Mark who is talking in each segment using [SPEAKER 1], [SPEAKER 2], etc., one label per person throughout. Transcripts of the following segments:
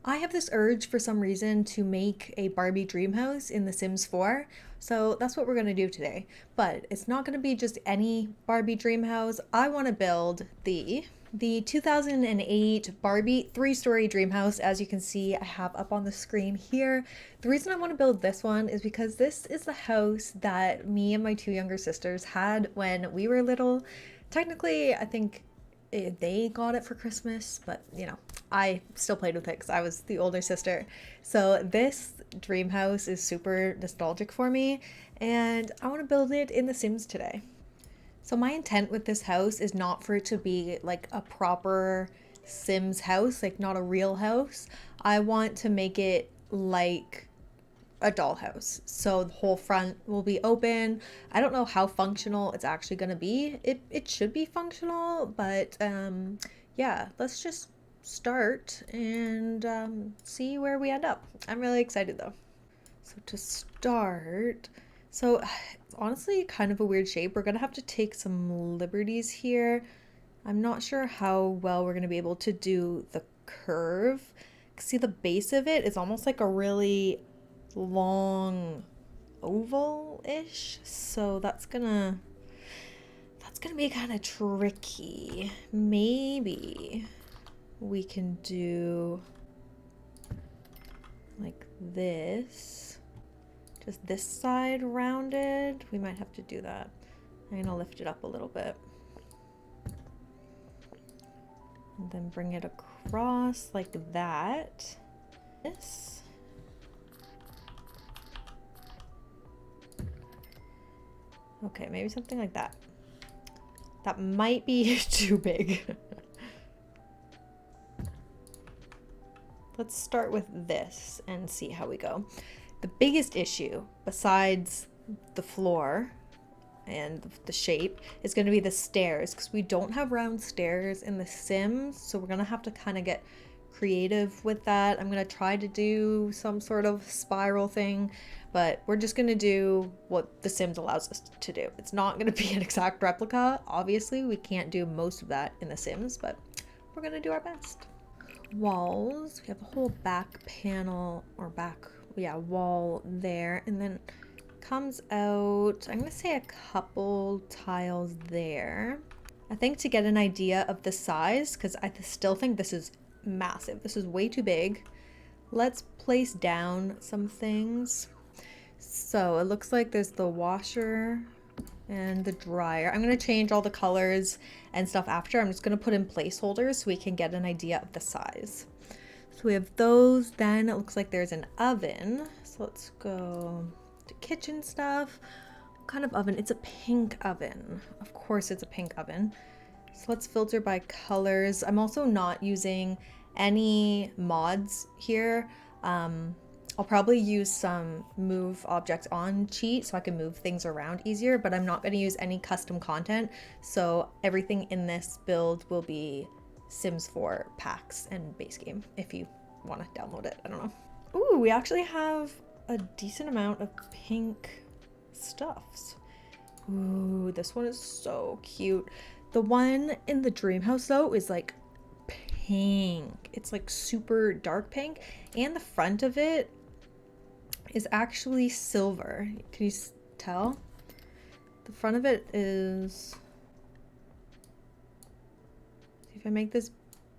[SPEAKER 1] I have this urge for some reason to make a Barbie dream house in The Sims 4, so that's what we're going to do today. But it's not going to be just any Barbie dream house. I want to build the 2008 Barbie three-story dream house. As you can see, I have up on the screen here. The reason I want to build this one is because this is the house that me and my two younger sisters had when we were little. Technically, I think they got it for Christmas, but I still played with it because I was the older sister. So this dream house is super nostalgic for me, and I want to build it in The Sims today. So my intent with this house is not for it to be like a proper Sims house, like not a real house. I want to make it like a dollhouse. So the whole front will be open. I don't know how functional it's actually going to be. It should be functional, but yeah, let's just start and see where we end up. I'm really excited though. So to start, so it's honestly kind of a weird shape. We're gonna have to take some liberties here. I'm not sure how well we're gonna be able to do the curve. See, the base of it is almost like a really long oval-ish, so that's gonna be kind of tricky. Maybe we can do like this, just this side rounded. We might have to do that. I'm gonna lift it up a little bit and then bring it across like that. This. Okay, maybe something like that. That might be too big. Let's start with this and see how we go. The biggest issue, besides the floor and the shape, is going to be the stairs, because we don't have round stairs in The Sims, so we're going to have to kind of get creative with that. I'm going to try to do some sort of spiral thing, but we're just going to do what The Sims allows us to do. It's not going to be an exact replica. Obviously, we can't do most of that in The Sims, but we're going to do our best. Walls, we have a whole back panel, or wall there, and then comes out, I'm going to say a couple tiles there. I think to get an idea of the size, because I still think this is massive. This is way too big. Let's place down some things. So it looks like there's the washer and the dryer. I'm going to change all the colors and stuff after. I'm just going to put in placeholders so we can get an idea of the size. So we have those. Then it looks like there's an oven. So let's go to kitchen stuff. What kind of oven? It's a pink oven. Of course it's a pink oven. So let's filter by colors. I'm also not using any mods here. I'll probably use some move objects on cheat so I can move things around easier, but I'm not going to use any custom content. So everything in this build will be Sims 4 packs and base game if you want to download it. I don't know. Ooh, we actually have a decent amount of pink stuffs. Ooh, this one is so cute. The one in the dream house though is like pink. It's like super dark pink, and the front of it is actually silver. Can you tell? The front of it is, see if I make this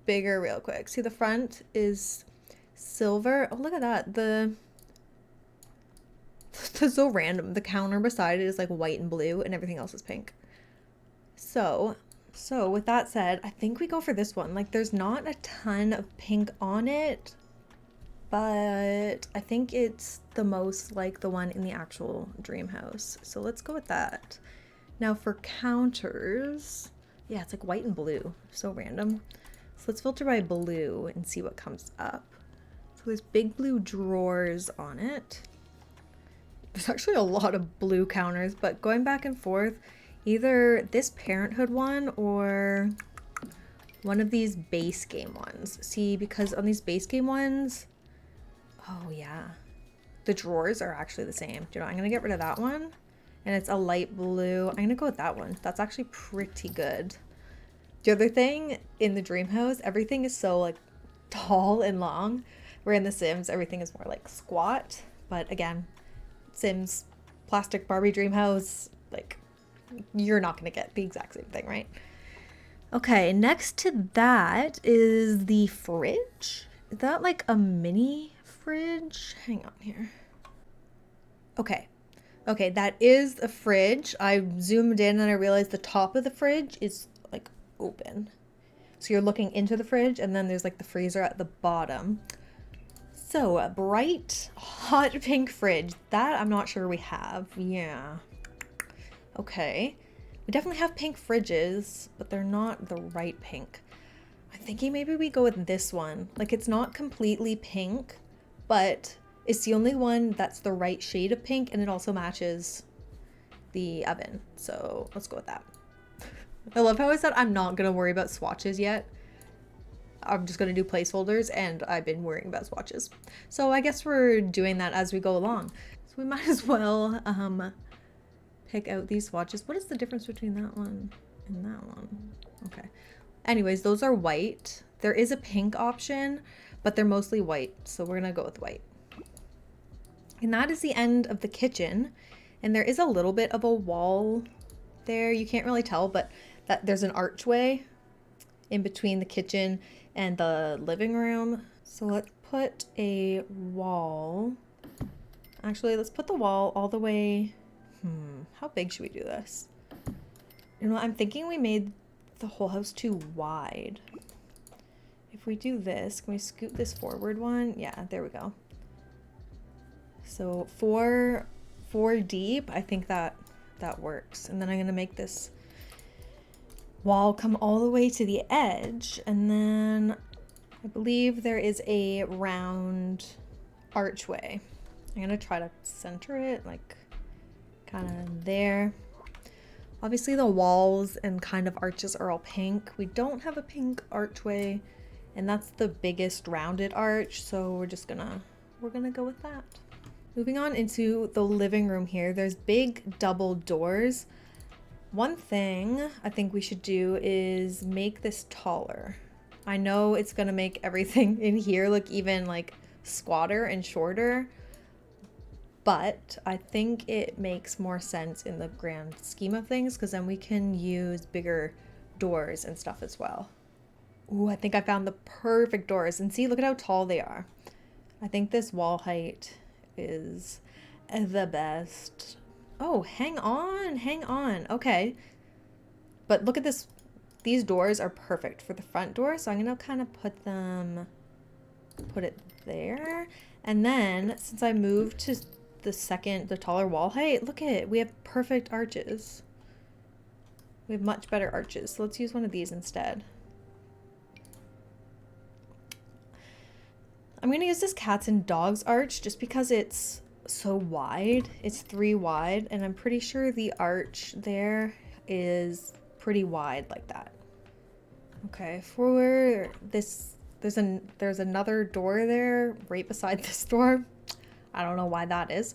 [SPEAKER 1] bigger real quick. See, the front is silver. Oh, look at that. That's so random. The counter beside it is like white and blue, and everything else is pink. So with that said, I think we go for this one. Like, there's not a ton of pink on it, but I think it's the most like the one in the actual dream house. So let's go with that. Now for counters, yeah, it's like white and blue. So random. So let's filter by blue and see what comes up. So there's big blue drawers on it. There's actually a lot of blue counters, but going back and forth, either this Parenthood one or one of these base game ones. See, because on these base game ones, oh yeah, the drawers are actually the same. Do you know, I'm gonna get rid of that one, and it's a light blue. I'm gonna go with that one. That's actually pretty good. The other thing in the dream house, everything is so like tall and long Where in The Sims, everything is more like squat. But again, Sims, plastic Barbie dream house, like you're not going to get the exact same thing, right? Okay, next to that is the fridge. Is that like a mini fridge? Hang on here. Okay. Okay, that is a fridge. I zoomed in and I realized the top of the fridge is like open. So you're looking into the fridge and then there's like the freezer at the bottom. So a bright, hot pink fridge. That I'm not sure we have. Yeah. Okay. We definitely have pink fridges, but they're not the right pink. I'm thinking maybe we go with this one. Like it's not completely pink, but it's the only one that's the right shade of pink and it also matches the oven. So let's go with that. I love how I said I'm not gonna worry about swatches yet. I'm just gonna do placeholders and I've been worrying about swatches. So I guess we're doing that as we go along. So we might as well pick out these swatches. What is the difference between that one and that one? Okay. Anyways, those are white. There is a pink option, but they're mostly white. So we're gonna go with white. And that is the end of the kitchen. And there is a little bit of a wall there. You can't really tell, but that there's an archway in between the kitchen and the living room. So let's put a wall. Actually, let's put the wall all the way. How big should we do this? You know, I'm thinking we made the whole house too wide. If we do this, can we scoot this forward one? Yeah, there we go. So four deep, I think that works. And then I'm gonna make this wall come all the way to the edge, and then I believe there is a round archway. I'm gonna try to center it like kind of there. Obviously the walls and kind of arches are all pink. We don't have a pink archway, and that's the biggest rounded arch, so we're gonna go with that. Moving on into the living room here, there's big double doors. One thing I think we should do is make this taller. I know it's gonna make everything in here look even like squatter and shorter, but I think it makes more sense in the grand scheme of things because then we can use bigger doors and stuff as well. Ooh, I think I found the perfect doors, and see, look at how tall they are. I think this wall height is the best. Oh, hang on. Okay. But look at this. These doors are perfect for the front door. So I'm going to kind of put it there. And then since I moved to the taller wall height, look at it. We have perfect arches. We have much better arches. So let's use one of these instead. I'm going to use this cats and dogs arch just because it's so wide. It's 3 wide, and I'm pretty sure the arch there is pretty wide like that. Okay, for this, there's another door there right beside this door. I don't know why that is,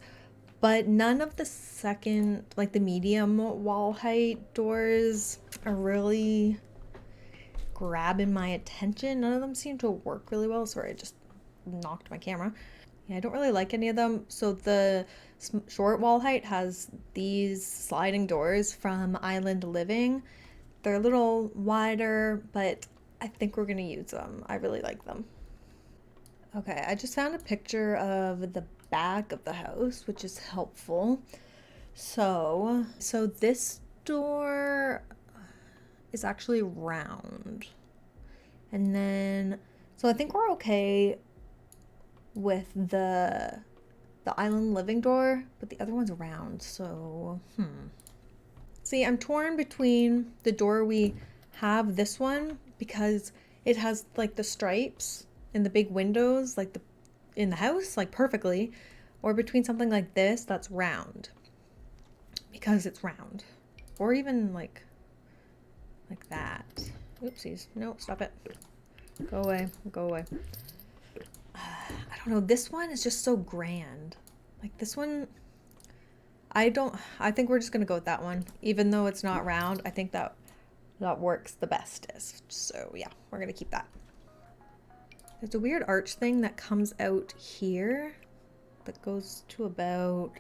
[SPEAKER 1] but none of the second, like the medium wall height doors are really grabbing my attention. None of them seem to work really well. Sorry, I just knocked my camera. Yeah, I don't really like any of them. So the short wall height has these sliding doors from Island Living. They're a little wider, but I think we're gonna use them. I really like them. Okay, I just found a picture of the back of the house, which is helpful. So this door is actually round. And then, so I think we're okay with the Island Living door, but the other one's round, so See, I'm torn between the door we have, this one, because it has like the stripes and the big windows like in the house, like perfectly, or between something like this that's round because it's round, or even like that. Oopsies. No, stop it. Go away. I don't know. This one is just so grand. Like this one, I think we're just going to go with that one. Even though it's not round, I think that works the bestest. So yeah, we're going to keep that. There's a weird arch thing that comes out here that goes to about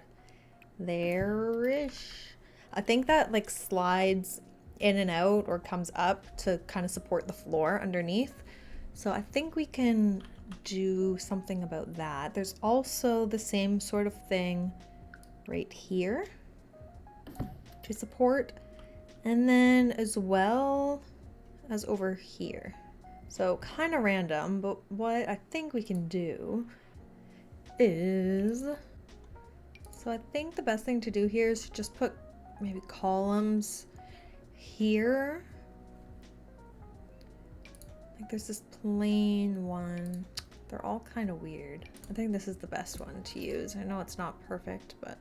[SPEAKER 1] there-ish. I think that like slides in and out or comes up to kind of support the floor underneath. So I think we can do something about that. There's also the same sort of thing right here to support, and then as well as over here. So kind of random, but what I think we can do is, so I think the best thing to do here is just put maybe columns here. Like there's this plain one. They're all kind of weird. I think this is the best one to use. I know it's not perfect, but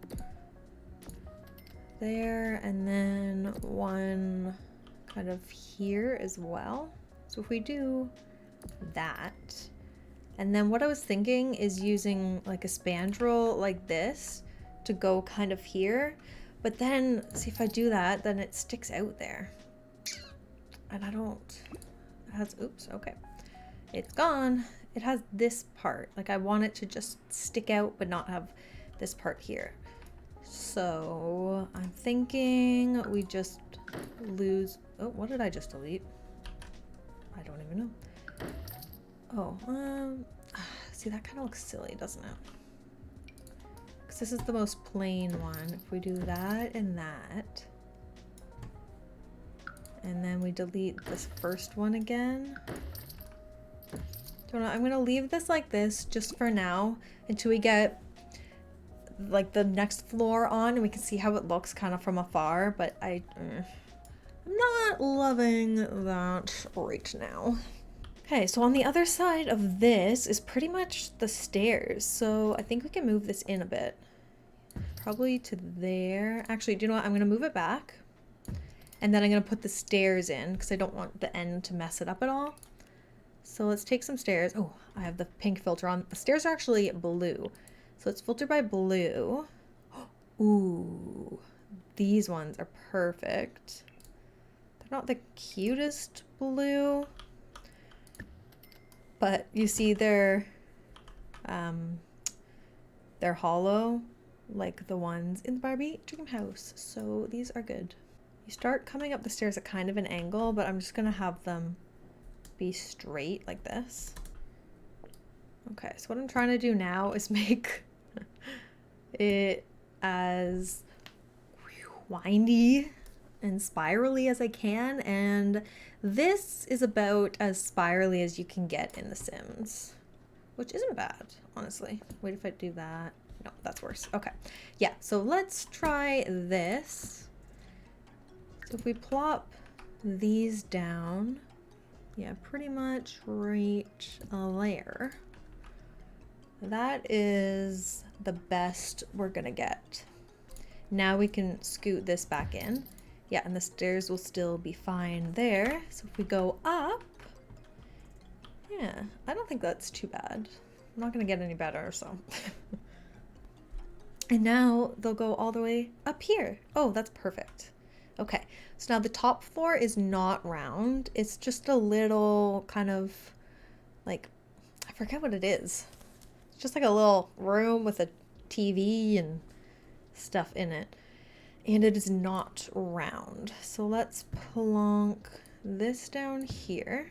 [SPEAKER 1] there, and then one kind of here as well. So if we do that, and then what I was thinking is using like a spandrel like this to go kind of here, but then see if I do that, then it sticks out there. And I don't, it has, oops, okay. It's gone. It has this part. Like I want it to just stick out, but not have this part here. So I'm thinking we just lose, oh, what did I just delete? I don't even know. Oh, see, that kind of looks silly, doesn't it? Because this is the most plain one. If we do that and that, and then we delete this first one again. Don't know, I'm gonna leave this like this just for now until we get like the next floor on and we can see how it looks kind of from afar, but I'm not loving that right now. Okay, so on the other side of this is pretty much the stairs, so I think we can move this in a bit. Probably to there. Actually, do you know what? I'm gonna move it back, and then I'm gonna put the stairs in because I don't want the end to mess it up at all. So let's take some stairs. Oh, I have the pink filter on. The stairs are actually blue, so let's filter by blue. Ooh, these ones are perfect. They're not the cutest blue, but you see they're hollow like the ones in the Barbie dream house. So these are good. You start coming up the stairs at kind of an angle, but I'm just gonna have them be straight like this. Okay, so what I'm trying to do now is make it as windy and spirally as I can, and this is about as spirally as you can get in The Sims, which isn't bad, honestly. Wait, if I do that, no, that's worse. Okay, yeah, so let's try this. So if we plop these down, yeah, pretty much right there. That is the best we're gonna get. Now we can scoot this back in. Yeah, and the stairs will still be fine there. So if we go up, yeah, I don't think that's too bad. I'm not gonna get any better, so. And now they'll go all the way up here. Oh, that's perfect. Okay, so now the top floor is not round. It's just a little kind of like, I forget what it is. It's just like a little room with a TV and stuff in it. And it is not round. So let's plonk this down here.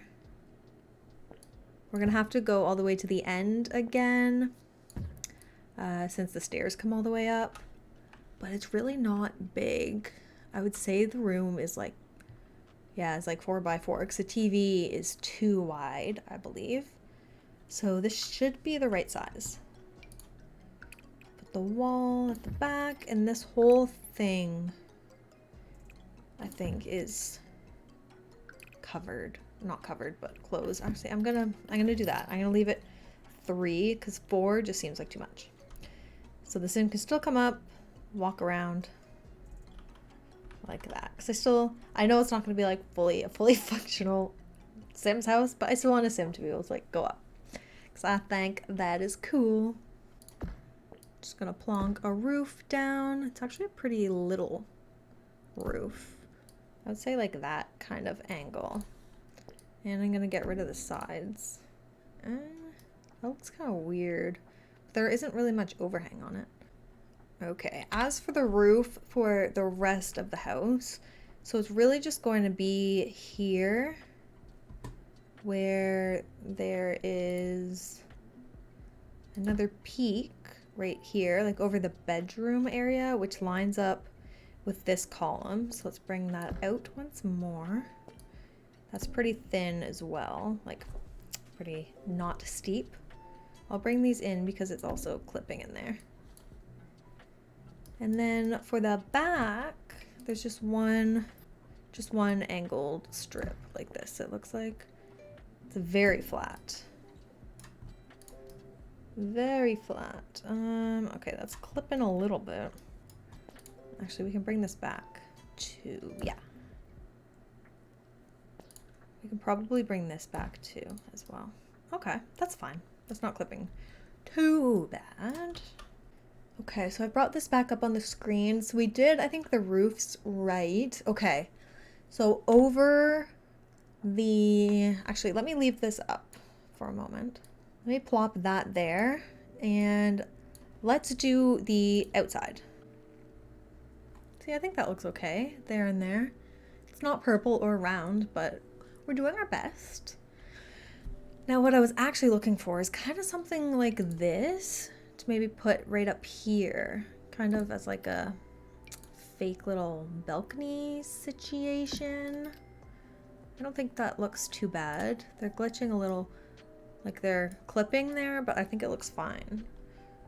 [SPEAKER 1] We're gonna have to go all the way to the end again, since the stairs come all the way up. But it's really not big. I would say the room is like, yeah, it's like 4 by 4 because the TV is too wide, I believe. So this should be the right size. Put the wall at the back, and this whole thing, I think, is covered. Not covered, but closed. Actually, I'm gonna do that. I'm gonna leave it 3 because 4 just seems like too much. So the Sim can still come up, walk around like that. Because I know it's not going to be like a fully functional Sim's house, but I still want a Sim to be able to like go up. Because I think that is cool. Just going to plonk a roof down. It's actually a pretty little roof. I would say like that kind of angle. And I'm going to get rid of the sides. That looks kind of weird. There isn't really much overhang on it. Okay, as for the roof for the rest of the house, so it's really just going to be here where there is another peak right here, like over the bedroom area, which lines up with this column. So let's bring that out once more. That's pretty thin as well, like pretty not steep. I'll bring these in because it's also clipping in there. And then for the back, there's just one angled strip like this. It looks like it's very flat. Very flat. Okay, that's clipping a little bit. Actually, we can bring this back to, yeah. We can probably bring this back too as well. Okay, that's fine. That's not clipping too bad. Okay, so I brought this back up on the screen. So we did, I think, the roof's right. Okay, so over the, actually, let me leave this up for a moment. Let me plop that there, and let's do the outside. See, I think that looks okay, there and there. It's not purple or round, but we're doing our best. Now, what I was actually looking for is kind of something like this to maybe put right up here, kind of as like a fake little balcony situation. I don't think that looks too bad. They're glitching a little, like they're clipping there, but I think it looks fine.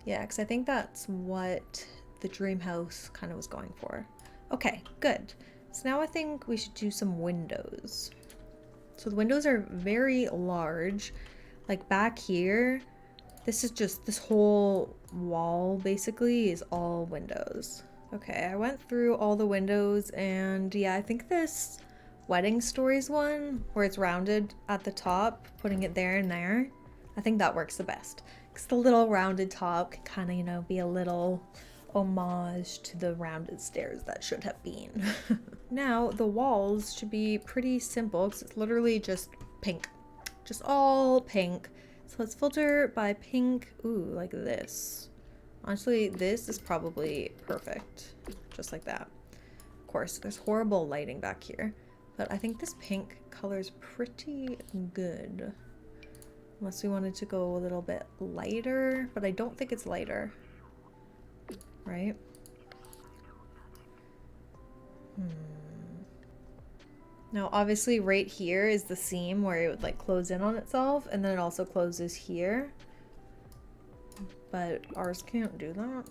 [SPEAKER 1] Yeah, because I think that's what the dream house kind of was going for. Okay, good. So now I think we should do some windows. So the windows are very large. Like back here, this is just, this whole wall basically is all windows. Okay, I went through all the windows, and yeah, I think this Wedding Stories one, where it's rounded at the top, putting it there and there, I think that works the best. Because the little rounded top can kind of, you know, be a little homage to the rounded stairs that should have been. Now, the walls should be pretty simple because it's literally just pink. Just all pink. So let's filter by pink. Ooh, like this. Honestly, this is probably perfect. Just like that. Of course, there's horrible lighting back here. But I think this pink color is pretty good. Unless we wanted to go a little bit lighter. But I don't think it's lighter. Right? Now obviously right here is the seam where it would like close in on itself, and then it also closes here, but ours can't do that.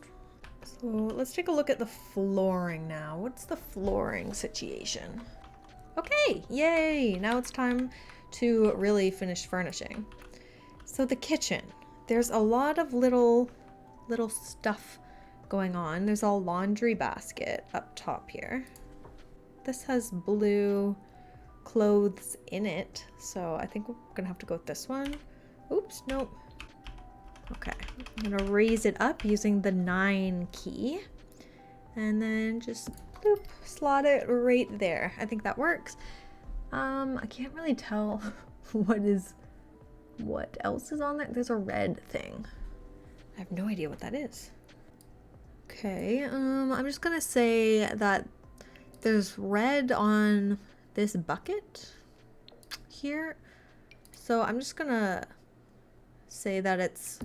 [SPEAKER 1] So let's take a look at the flooring now. What's the flooring situation? Okay, yay! Now it's time to really finish furnishing. So the kitchen, there's a lot of little stuff going on. There's a laundry basket up top here. This has blue clothes in it, so I think we're gonna have to go with this one. Oops, nope. Okay, I'm gonna raise it up using the 9 key, and then just bloop, slot it right there. I think that works. I can't really tell what else is on there. There's a red thing. I have no idea what that is. Okay, I'm just gonna say that there's red on this bucket here. So I'm just gonna say that it's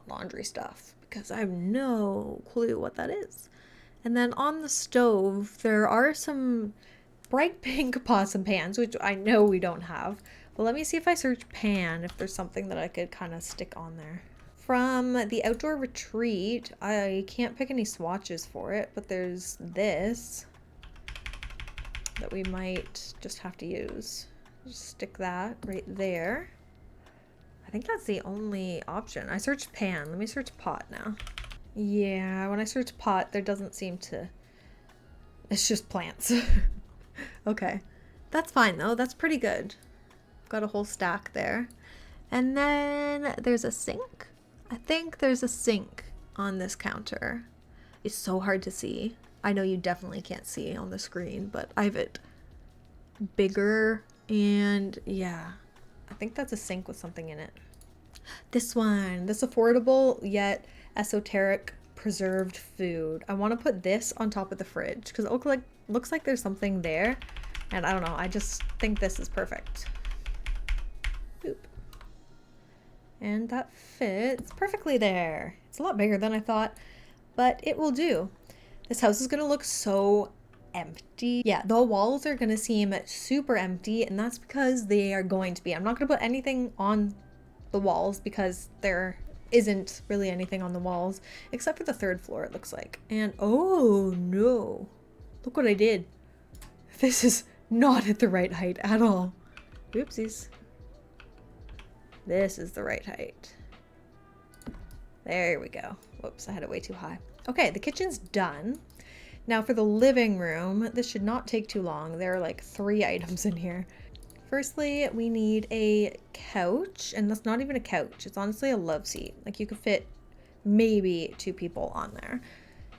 [SPEAKER 1] laundry stuff because I have no clue what that is. And then on the stove, there are some bright pink pots and pans, which I know we don't have. But let me see if I search pan, if there's something that I could kind of stick on there. From the outdoor retreat, I can't pick any swatches for it, but there's this that we might just have to use. Just stick that right there. I think that's the only option. I searched pan. Let me search pot now. Yeah, when I search pot, there doesn't seem to... It's just plants. Okay. That's fine, though. That's pretty good. Got a whole stack there. And then there's a sink. I think there's a sink on this counter. It's so hard to see. I know you definitely can't see on the screen, but I have it bigger, and yeah, I think that's a sink with something in it. This one, this affordable yet esoteric preserved food. I want to put this on top of the fridge because it looks like there's something there, and I don't know. I just think this is perfect. Boop. And that fits perfectly there. It's a lot bigger than I thought, but it will do. This house is gonna look so empty. Yeah, the walls are gonna seem super empty, and that's because they are going to be. I'm not gonna put anything on the walls because there isn't really anything on the walls except for the third floor, it looks like. And oh no, look what I did. This is not at the right height at all. Oopsies. This is the right height. There we go. Whoops, I had it way too high. Okay, the kitchen's done. Now for the living room, this should not take too long. There are like 3 items in here. Firstly, we need a couch, and that's not even a couch. It's honestly a love seat. Like you could fit maybe 2 people on there.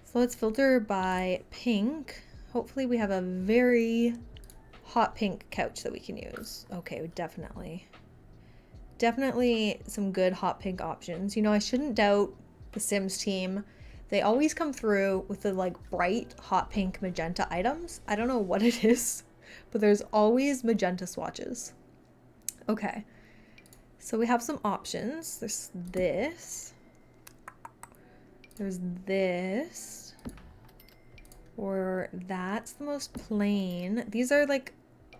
[SPEAKER 1] So let's filter by pink. Hopefully we have a very hot pink couch that we can use. Okay, definitely some good hot pink options. You know, I shouldn't doubt the Sims team. They always come through with the like bright hot pink magenta items. I don't know what it is, but there's always magenta swatches. Okay, so we have some options. There's this, or that's the most plain. These are like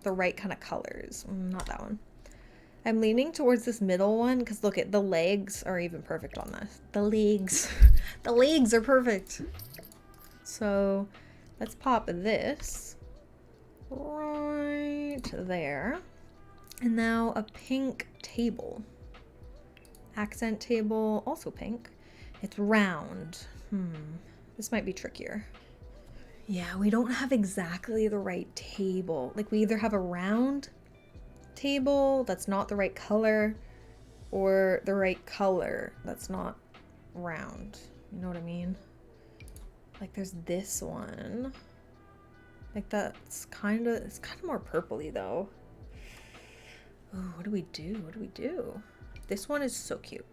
[SPEAKER 1] the right kind of colors. Not that one. I'm leaning towards this middle one because look at the legs are even perfect on this. The legs. The legs are perfect. So let's pop this right there. And now a pink table. Accent table, also pink. It's round. This might be trickier. Yeah, we don't have exactly the right table. Like we either have a round table that's not the right color, or the right color that's not round. You know what I mean? Like there's this one. Like it's kind of more purpley though. Oh, what do we do? This one is so cute.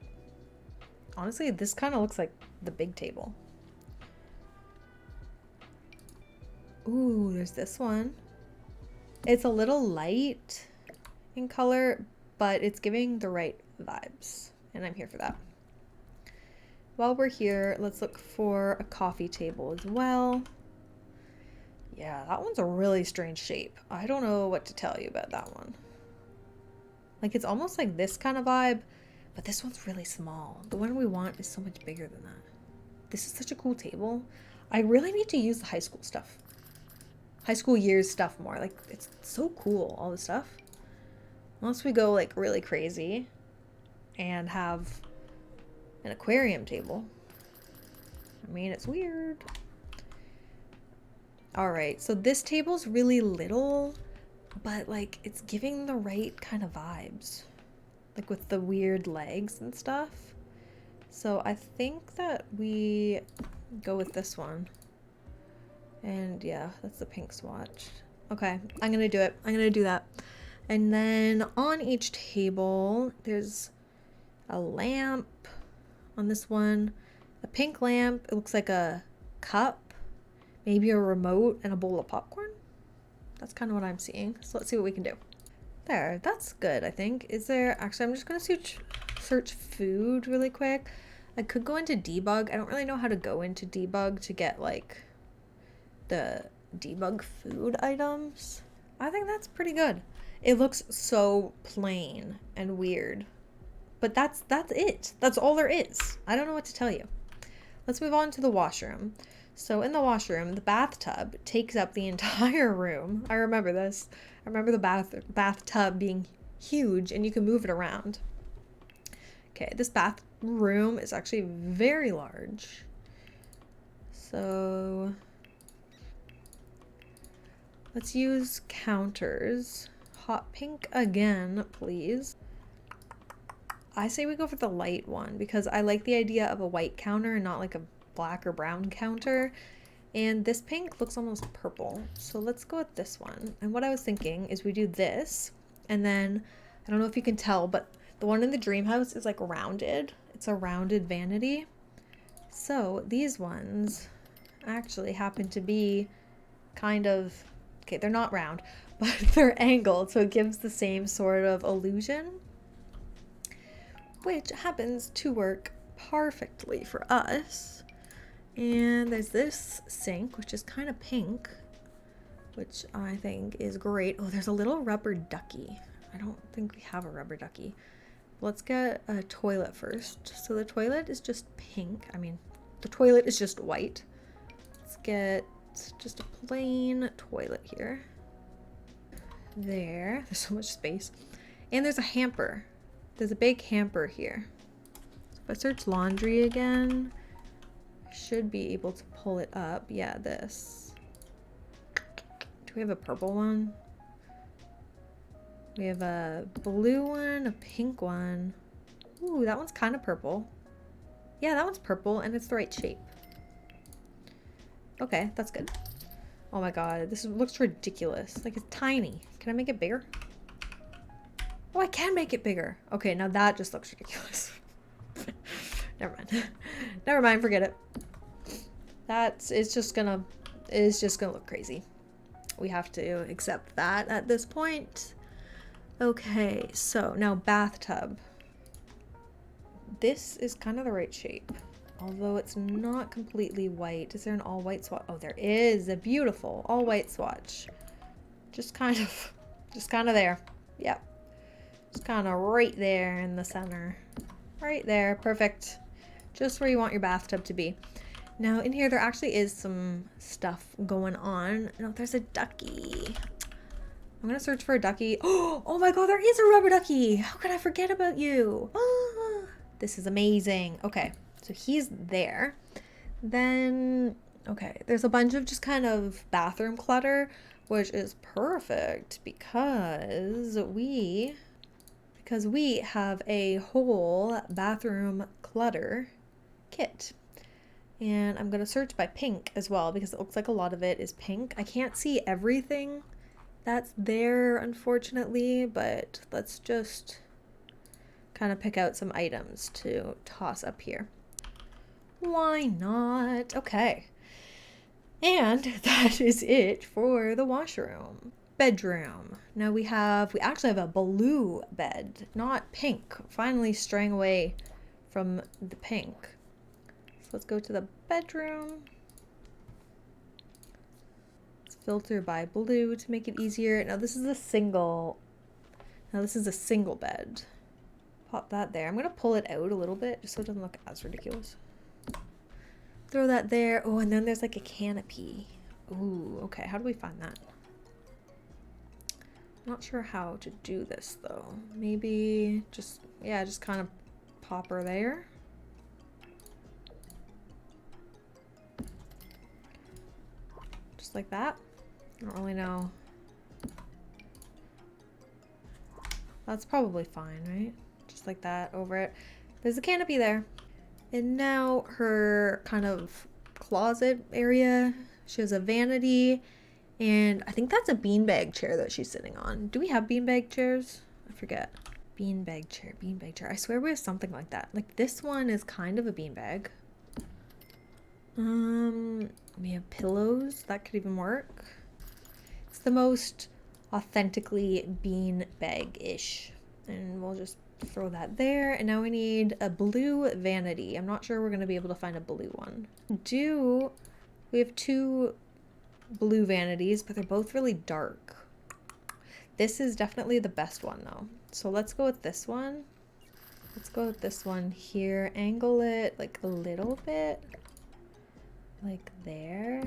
[SPEAKER 1] Honestly, this kind of looks like the big table. Ooh, there's this one. It's a little light in color, but it's giving the right vibes, and I'm here for that. While we're here, let's look for a coffee table as well. Yeah, that one's a really strange shape. I don't know what to tell you about that one. Like it's almost like this kind of vibe, but this one's really small. The one we want is so much bigger than that. This is such a cool table. I really need to use the high school stuff. High school years stuff more. Like it's so cool, all the stuff. Unless we go like really crazy and have an aquarium table. I mean, it's weird. All right, so this table's really little, but like it's giving the right kind of vibes, like with the weird legs and stuff. So I think that we go with this one. And yeah, that's the pink swatch. Okay, I'm gonna do it. I'm gonna do that. And then on each table, there's a lamp on this one, a pink lamp. It looks like a cup, maybe a remote, and a bowl of popcorn. That's kind of what I'm seeing. So let's see what we can do. There, that's good, I think. Is there, actually, I'm just gonna search food really quick. I could go into debug. I don't really know how to go into debug to get like the debug food items. I think that's pretty good. It looks so plain and weird, but that's it. That's all there is. I don't know what to tell you. Let's move on to the washroom. So in the washroom, the bathtub takes up the entire room. I remember this. I remember the bathtub being huge and you can move it around. Okay, this bathroom is actually very large. So let's use counters. Hot pink again, please. I say we go for the light one because I like the idea of a white counter and not like a black or brown counter. And this pink looks almost purple. So let's go with this one. And what I was thinking is we do this, and then I don't know if you can tell, but The one in the dream house is like rounded. It's a rounded vanity. So these ones actually happen to be kind of, okay, they're not round, but they're angled, so it gives the same sort of illusion, which happens to work perfectly for us. And there's this sink, which is kind of pink, which I think is great. Oh, there's a little rubber ducky. I don't think we have a rubber ducky. Let's get a toilet first. So the toilet is just pink. I mean, the toilet is just white. Let's get just a plain toilet here. There's so much space. And there's a hamper. There's a big hamper here. So if I search laundry again, I should be able to pull it up. Yeah, this. Do we have a purple one? We have a blue one, a pink one. Ooh, that one's kind of purple. Yeah, that one's purple and it's the right shape. Okay, that's good. Oh my god, this looks ridiculous. Like, it's tiny. Can I make it bigger? Oh, I can make it bigger. Okay, now that just looks ridiculous. Never mind. Never mind, forget it. It's just gonna look crazy. We have to accept that at this point. Okay, so now bathtub. This is kind of the right shape, although it's not completely white. Is there an all white swatch? Oh, there is a beautiful all white swatch. Just kind of there. Yep. Just kind of right there in the center. Right there, perfect. Just where you want your bathtub to be. Now in here, there actually is some stuff going on. No, there's a ducky. I'm gonna search for a ducky. Oh my god, there is a rubber ducky. How could I forget about you? Ah, this is amazing. Okay, so he's there. Then, okay, there's a bunch of just kind of bathroom clutter, which is perfect because we have a whole bathroom clutter kit. And I'm gonna search by pink as well because it looks like a lot of it is pink. I can't see everything that's there, unfortunately, but let's just kind of pick out some items to toss up here. Why not? Okay. And that is it for the washroom. Bedroom. Now we actually have a blue bed, not pink. Finally straying away from the pink. So let's go to the bedroom. Filter by blue to make it easier. Now this is a single bed. Pop that there. I'm gonna pull it out a little bit just so it doesn't look as ridiculous. Throw that there. Oh, and then there's like a canopy. Ooh, okay. How do we find that? Not sure how to do this though. Maybe just kind of pop her there. Just like that. I don't really know. That's probably fine, right? Just like that over it. There's a canopy there. And now her kind of closet area. She has a vanity. And I think that's a beanbag chair that she's sitting on. Do we have beanbag chairs? I forget. Beanbag chair, beanbag chair. I swear we have something like that. Like this one is kind of a beanbag. We have pillows. That could even work. It's the most authentically beanbag-ish. And we'll just throw that there. And now we need a blue vanity. I'm not sure we're going to be able to find a blue one. We have two blue vanities, but they're both really dark. This is definitely the best one though. So let's go with this one. Let's go with this one here. Angle it like a little bit. Like there.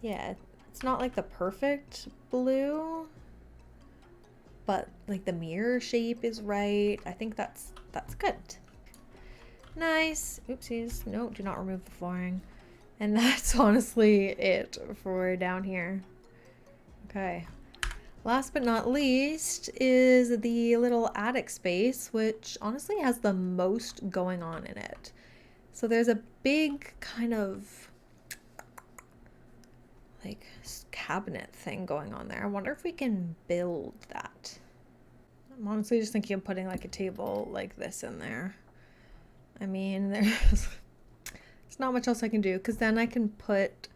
[SPEAKER 1] Yeah, it's not like the perfect blue, but like the mirror shape is right. I think that's good. Nice. Oopsies. No, do not remove the flooring. And that's honestly it for down here. Okay. Last but not least is the little attic space, which honestly has the most going on in it. So there's a big kind of like cabinet thing going on there. I wonder if we can build that. I'm honestly just thinking of putting like a table like this in there. I mean, there's not much else I can do, because then I can put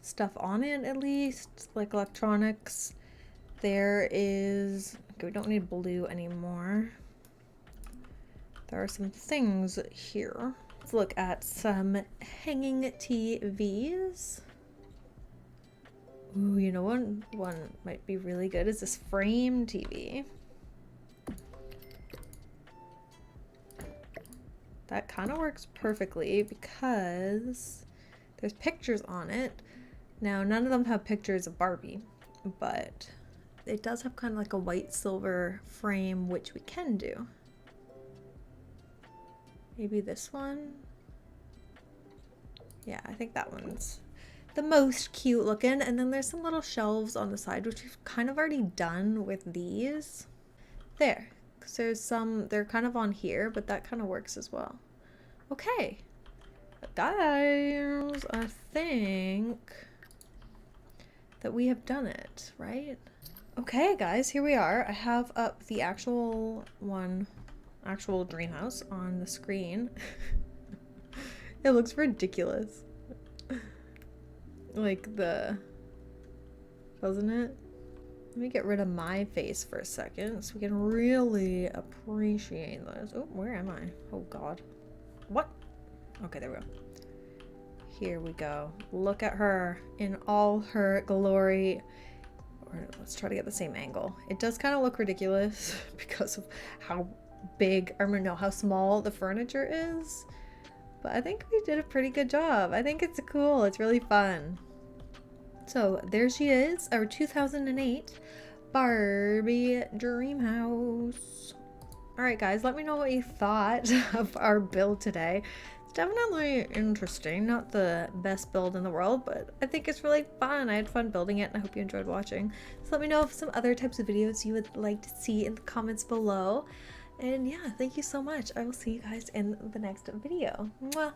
[SPEAKER 1] stuff on it at least, like electronics. There is, okay, we don't need blue anymore. There are some things here. Let's look at some hanging TVs. Ooh, you know, one might be really good is this frame TV. That kind of works perfectly because there's pictures on it. Now, none of them have pictures of Barbie, but it does have kind of like a white silver frame, which we can do. Maybe this one? Yeah, I think that one's the most cute looking. And then there's some little shelves on the side, which we've kind of already done with these. There, because there's some, they're kind of on here, but that kind of works as well. Okay, guys, I think that we have done it, right? Okay, guys, here we are. I have up the actual greenhouse on the screen. It looks ridiculous. Like doesn't it? Let me get rid of my face for a second so we can really appreciate this. Oh, where am I? Oh God. What? Okay, there we go. Here we go. Look at her in all her glory. Or let's try to get the same angle. It does kind of look ridiculous because of how big, or no, how small the furniture is. But I think we did a pretty good job. I think it's cool. It's really fun. So there she is, our 2008 Barbie dream house. All right, guys, let me know what you thought of our build today. It's definitely interesting. Not the best build in the world, but I think it's really fun. I had fun building it, and I hope you enjoyed watching. So let me know if some other types of videos you would like to see in the comments below. And yeah, thank you so much. I will see you guys in the next video. Mwah.